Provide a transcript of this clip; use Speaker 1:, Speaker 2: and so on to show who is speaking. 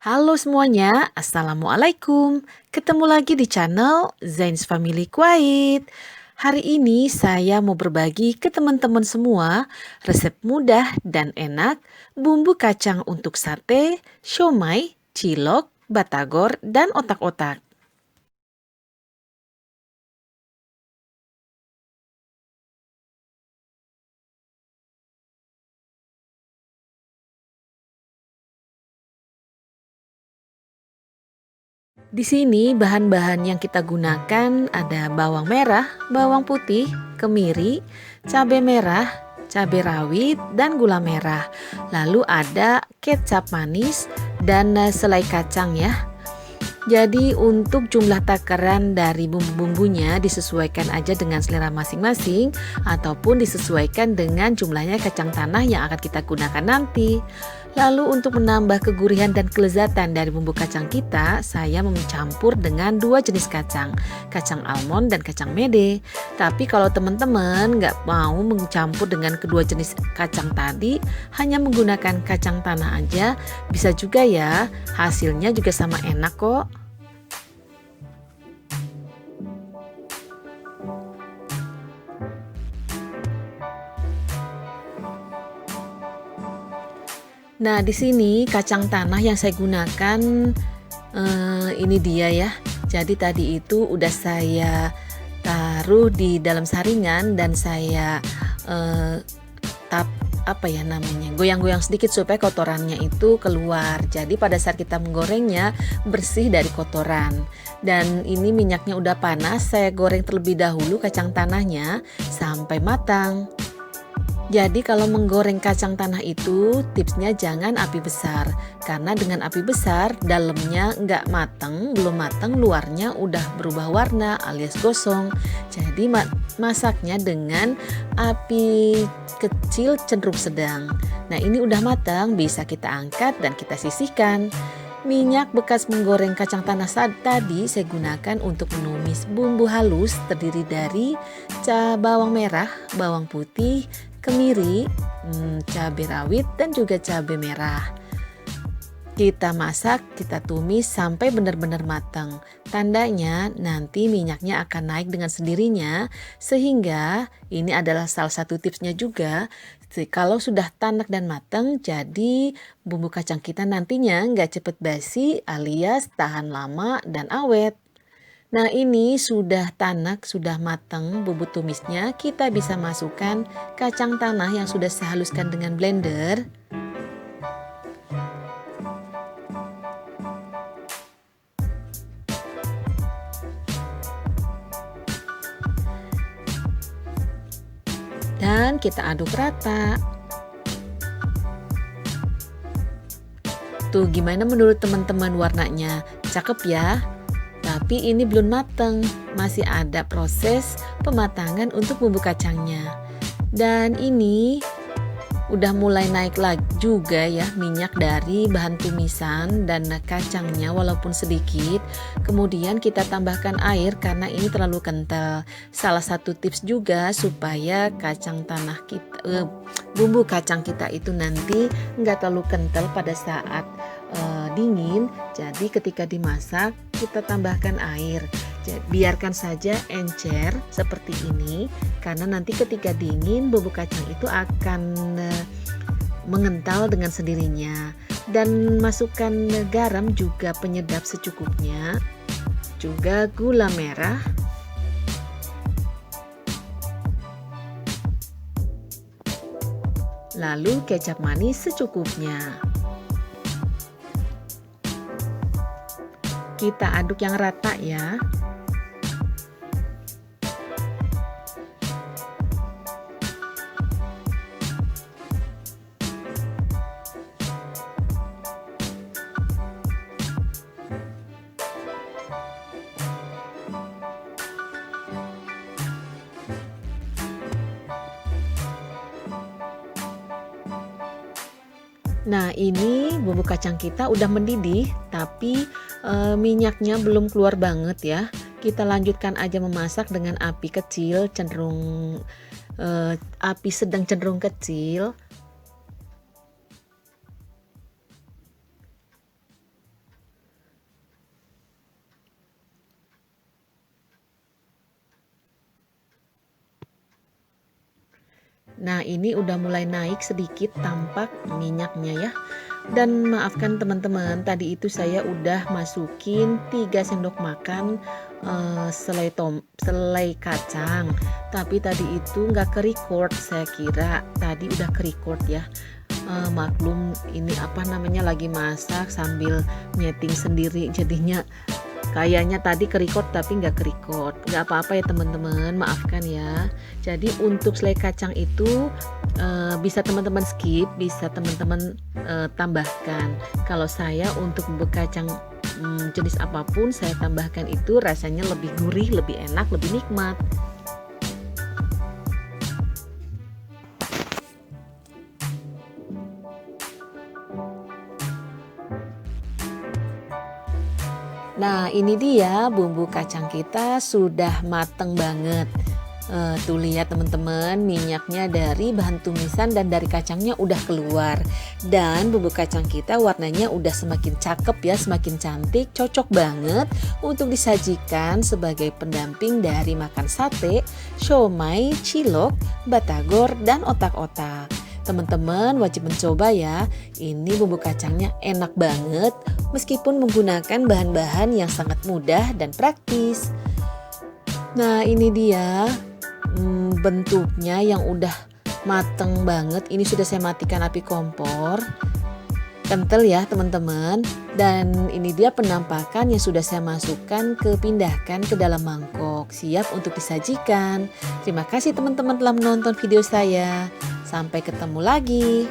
Speaker 1: Halo semuanya, Assalamualaikum. Ketemu lagi di channel Zain's Family Kuwait. Hari ini saya mau berbagi ke teman-teman semua resep mudah dan enak bumbu kacang untuk sate, siomay, cilok, batagor, dan otak-otak. Di sini bahan-bahan yang kita gunakan ada bawang merah, bawang putih, kemiri, cabai merah, cabai rawit, dan gula merah. Lalu ada kecap manis dan selai kacang ya. Jadi untuk jumlah takaran dari bumbu-bumbunya disesuaikan aja dengan selera masing-masing ataupun disesuaikan dengan jumlahnya kacang tanah yang akan kita gunakan nanti. Lalu untuk menambah kegurihan dan kelezatan dari bumbu kacang kita, saya mencampur dengan dua jenis kacang, kacang almond dan kacang mede. Tapi kalau teman-teman nggak mau mencampur dengan kedua jenis kacang tadi, hanya menggunakan kacang tanah aja, bisa juga ya, hasilnya juga sama enak kok. Nah, di sini kacang tanah yang saya gunakan ini dia ya. Jadi tadi itu udah saya taruh di dalam saringan dan saya eh, tap apa ya namanya, goyang-goyang sedikit supaya kotorannya itu keluar. Jadi pada saat kita menggorengnya bersih dari kotoran. Dan ini minyaknya udah panas, saya goreng terlebih dahulu kacang tanahnya sampai matang. Jadi kalau menggoreng kacang tanah itu tipsnya jangan api besar. Karena dengan api besar dalamnya nggak mateng, belum mateng, luarnya udah berubah warna alias gosong. Jadi masaknya dengan api kecil cenderung sedang. Nah ini udah matang, bisa kita angkat dan kita sisihkan. Minyak bekas menggoreng kacang tanah tadi saya gunakan untuk menumis bumbu halus terdiri dari bawang merah, bawang putih, kemiri, cabai rawit dan juga cabai merah. Kita masak, kita tumis sampai benar-benar matang. Tandanya nanti minyaknya akan naik dengan sendirinya, sehingga ini adalah salah satu tipsnya juga. Kalau sudah tanak dan matang, jadi bumbu kacang kita nantinya nggak cepet basi alias tahan lama dan awet. Nah ini sudah tanak, sudah matang bumbu tumisnya, kita bisa masukkan kacang tanah yang sudah saya haluskan dengan blender. Dan kita aduk rata. Tuh gimana menurut teman-teman warnanya? Cakep ya? Tapi ini belum matang, masih ada proses pematangan untuk bumbu kacangnya. Dan ini udah mulai naik lagi juga ya minyak dari bahan tumisan dan kacangnya walaupun sedikit. Kemudian kita tambahkan air karena ini terlalu kental. Salah satu tips juga supaya kacang tanah kita, bumbu kacang kita itu nanti nggak terlalu kental pada saat dingin. Jadi ketika dimasak kita tambahkan air. Biarkan saja encer seperti ini karena nanti ketika dingin bumbu kacang itu akan mengental dengan sendirinya. Dan masukkan garam juga penyedap secukupnya, juga gula merah, lalu kecap manis secukupnya. Kita aduk yang rata ya. Nah ini bumbu kacang kita udah mendidih tapi minyaknya belum keluar banget ya. Kita lanjutkan aja memasak dengan api kecil cenderung api sedang cenderung kecil. Nah, ini udah mulai naik sedikit tampak minyaknya ya. Dan maafkan teman-teman, tadi itu saya udah masukin 3 sendok makan selai kacang. Tapi tadi itu nggak ke-record, saya kira tadi udah ke-record ya. Maklum ini apa namanya lagi masak sambil nyeting sendiri jadinya kayaknya tadi ke-record tapi nggak ke-record. Nggak apa-apa ya teman-teman, maafkan ya. Jadi untuk selai kacang itu bisa teman-teman skip, bisa teman-teman tambahkan. Kalau saya untuk bubuk kacang jenis apapun saya tambahkan itu rasanya lebih gurih, lebih enak, lebih nikmat. Nah, ini dia bumbu kacang kita sudah mateng banget. Tuh lihat teman-teman, minyaknya dari bahan tumisan dan dari kacangnya udah keluar. Dan bumbu kacang kita warnanya udah semakin cakep ya, semakin cantik, cocok banget untuk disajikan sebagai pendamping dari makan sate, siomay, cilok, batagor, dan otak-otak. Teman-teman wajib mencoba ya, ini bumbu kacangnya enak banget meskipun menggunakan bahan-bahan yang sangat mudah dan praktis. Nah ini dia bentuknya yang udah mateng banget. Ini sudah saya matikan api kompor, kental ya teman-teman. Dan ini dia penampakan yang sudah saya masukkan pindahkan ke dalam mangkok, siap untuk disajikan. Terima kasih teman-teman telah menonton video saya. Sampai ketemu lagi.